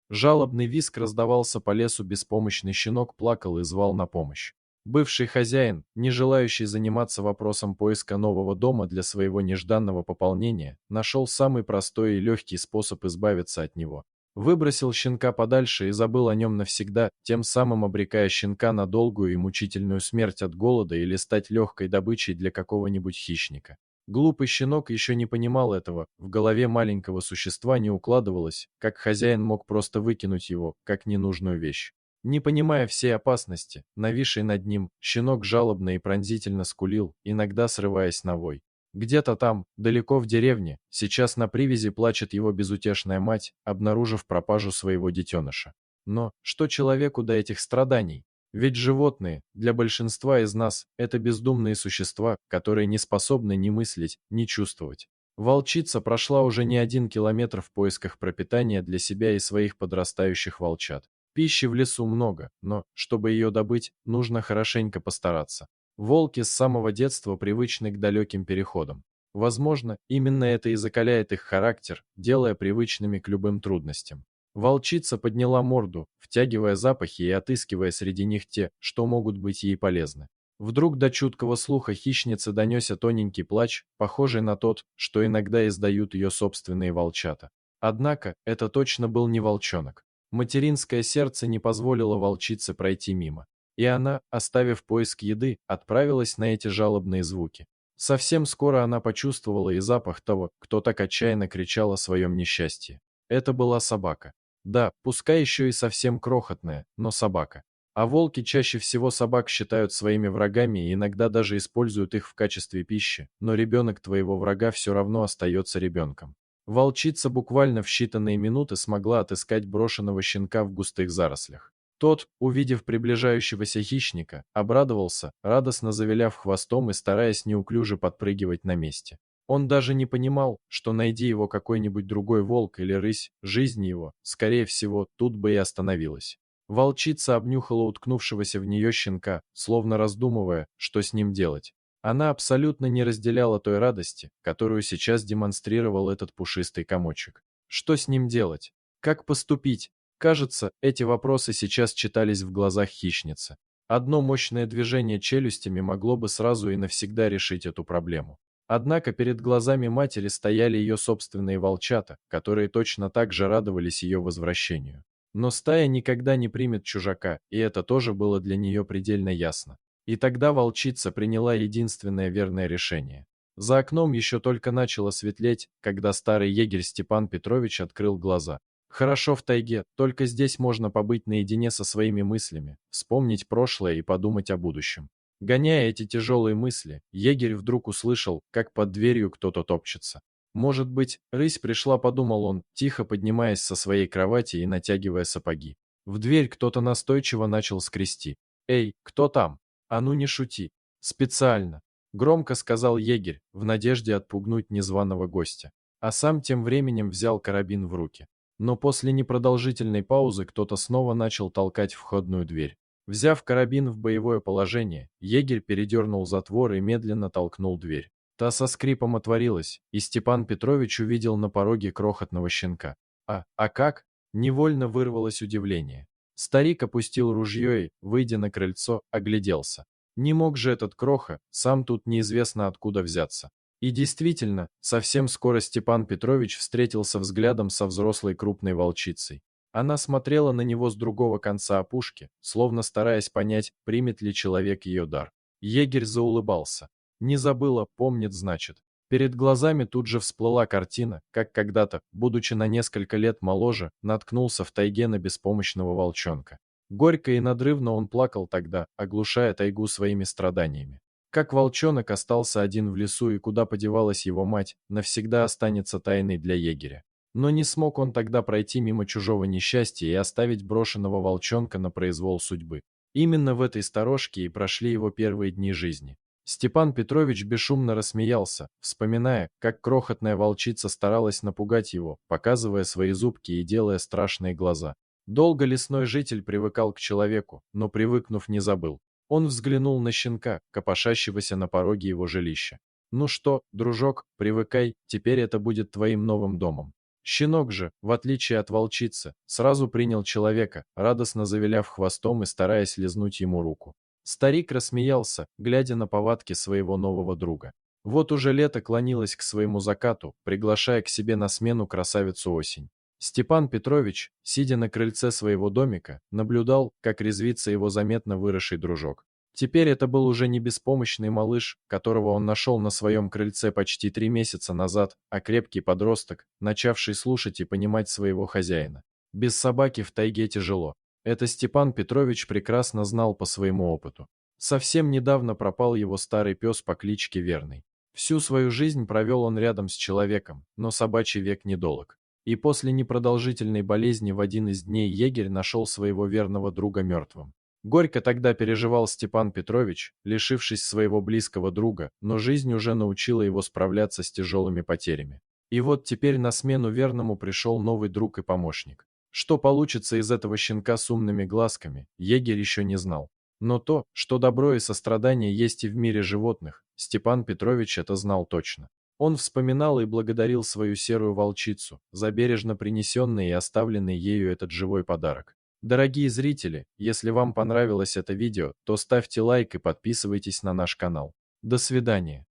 Жалобный визг раздавался по лесу, беспомощный щенок плакал и звал на помощь. Бывший хозяин, не желающий заниматься вопросом поиска нового дома для своего нежданного пополнения, нашел самый простой и легкий способ избавиться от него. Выбросил щенка подальше и забыл о нем навсегда, тем самым обрекая щенка на долгую и мучительную смерть от голода или стать легкой добычей для какого-нибудь хищника. Глупый щенок еще не понимал этого, в голове маленького существа не укладывалось, как хозяин мог просто выкинуть его, как ненужную вещь. Не понимая всей опасности, нависшей над ним, щенок жалобно и пронзительно скулил, иногда срываясь на вой. Где-то там, далеко в деревне, сейчас на привязи плачет его безутешная мать, обнаружив пропажу своего детеныша. Но что человеку до этих страданий? Ведь животные, для большинства из нас, это бездумные существа, которые не способны ни мыслить, ни чувствовать. Волчица прошла уже не 1 километр в поисках пропитания для себя и своих подрастающих волчат. Пищи в лесу много, но, чтобы ее добыть, нужно хорошенько постараться. Волки с самого детства привычны к далеким переходам. Возможно, именно это и закаляет их характер, делая привычными к любым трудностям. Волчица подняла морду, втягивая запахи и отыскивая среди них те, что могут быть ей полезны. Вдруг до чуткого слуха хищницы донесся тоненький плач, похожий на тот, что иногда издают ее собственные волчата. Однако, это точно был не волчонок. Материнское сердце не позволило волчице пройти мимо, и она, оставив поиск еды, отправилась на эти жалобные звуки. Совсем скоро она почувствовала и запах того, кто так отчаянно кричал о своем несчастье. Это была собака. Да, пускай еще и совсем крохотная, но собака. А волки чаще всего собак считают своими врагами и иногда даже используют их в качестве пищи, но ребенок твоего врага все равно остается ребенком. Волчица буквально в считанные минуты смогла отыскать брошенного щенка в густых зарослях. Тот, увидев приближающегося хищника, обрадовался, радостно завиляв хвостом и стараясь неуклюже подпрыгивать на месте. Он даже не понимал, что найди его какой-нибудь другой волк или рысь, жизнь его, скорее всего, тут бы и остановилась. Волчица обнюхала уткнувшегося в нее щенка, словно раздумывая, что с ним делать. Она абсолютно не разделяла той радости, которую сейчас демонстрировал этот пушистый комочек. Что с ним делать? Как поступить? Кажется, эти вопросы сейчас читались в глазах хищницы. Одно мощное движение челюстями могло бы сразу и навсегда решить эту проблему. Однако перед глазами матери стояли ее собственные волчата, которые точно так же радовались ее возвращению. Но стая никогда не примет чужака, и это тоже было для нее предельно ясно. И тогда волчица приняла единственное верное решение. За окном еще только начало светлеть, когда старый егерь Степан Петрович открыл глаза. Хорошо в тайге, только здесь можно побыть наедине со своими мыслями, вспомнить прошлое и подумать о будущем. Гоняя эти тяжелые мысли, егерь вдруг услышал, как под дверью кто-то топчется. Может быть, рысь пришла, подумал он, тихо поднимаясь со своей кровати и натягивая сапоги. В дверь кто-то настойчиво начал скрести. «Эй, кто там? А ну не шути. Специально», — громко сказал егерь, в надежде отпугнуть незваного гостя. А сам тем временем взял карабин в руки. Но после непродолжительной паузы кто-то снова начал толкать входную дверь. Взяв карабин в боевое положение, егерь передернул затвор и медленно толкнул дверь. Та со скрипом отворилась, и Степан Петрович увидел на пороге крохотного щенка. А как?» — невольно вырвалось удивление. Старик опустил ружье и, выйдя на крыльцо, огляделся. Не мог же этот кроха, сам тут неизвестно откуда взяться. И действительно, совсем скоро Степан Петрович встретился взглядом со взрослой крупной волчицей. Она смотрела на него с другого конца опушки, словно стараясь понять, примет ли человек ее дар. Егерь заулыбался. Не забыла, помнит, значит. Перед глазами тут же всплыла картина, как когда-то, будучи на несколько лет моложе, наткнулся в тайге на беспомощного волчонка. Горько и надрывно он плакал тогда, оглушая тайгу своими страданиями. Как волчонок остался один в лесу и куда подевалась его мать, навсегда останется тайной для егеря. Но не смог он тогда пройти мимо чужого несчастья и оставить брошенного волчонка на произвол судьбы. Именно в этой сторожке и прошли его первые дни жизни. Степан Петрович бесшумно рассмеялся, вспоминая, как крохотная волчица старалась напугать его, показывая свои зубки и делая страшные глаза. Долго лесной житель привыкал к человеку, но привыкнув не забыл. Он взглянул на щенка, копошащегося на пороге его жилища. «Ну что, дружок, привыкай, теперь это будет твоим новым домом». Щенок же, в отличие от волчицы, сразу принял человека, радостно завиляв хвостом и стараясь лизнуть ему руку. Старик рассмеялся, глядя на повадки своего нового друга. Вот уже лето клонилось к своему закату, приглашая к себе на смену красавицу осень. Степан Петрович, сидя на крыльце своего домика, наблюдал, как резвится его заметно выросший дружок. Теперь это был уже не беспомощный малыш, которого он нашел на своем крыльце почти 3 месяца назад, а крепкий подросток, начавший слушать и понимать своего хозяина. Без собаки в тайге тяжело. Это Степан Петрович прекрасно знал по своему опыту. Совсем недавно пропал его старый пес по кличке Верный. Всю свою жизнь провел он рядом с человеком, но собачий век недолог. И после непродолжительной болезни в один из дней егерь нашел своего верного друга мертвым. Горько тогда переживал Степан Петрович, лишившись своего близкого друга, но жизнь уже научила его справляться с тяжелыми потерями. И вот теперь на смену верному пришел новый друг и помощник. Что получится из этого щенка с умными глазками, егерь еще не знал. Но то, что добро и сострадание есть и в мире животных, Степан Петрович это знал точно. Он вспоминал и благодарил свою серую волчицу за бережно принесенный и оставленный ею этот живой подарок. Дорогие зрители, если вам понравилось это видео, то ставьте лайк и подписывайтесь на наш канал. До свидания.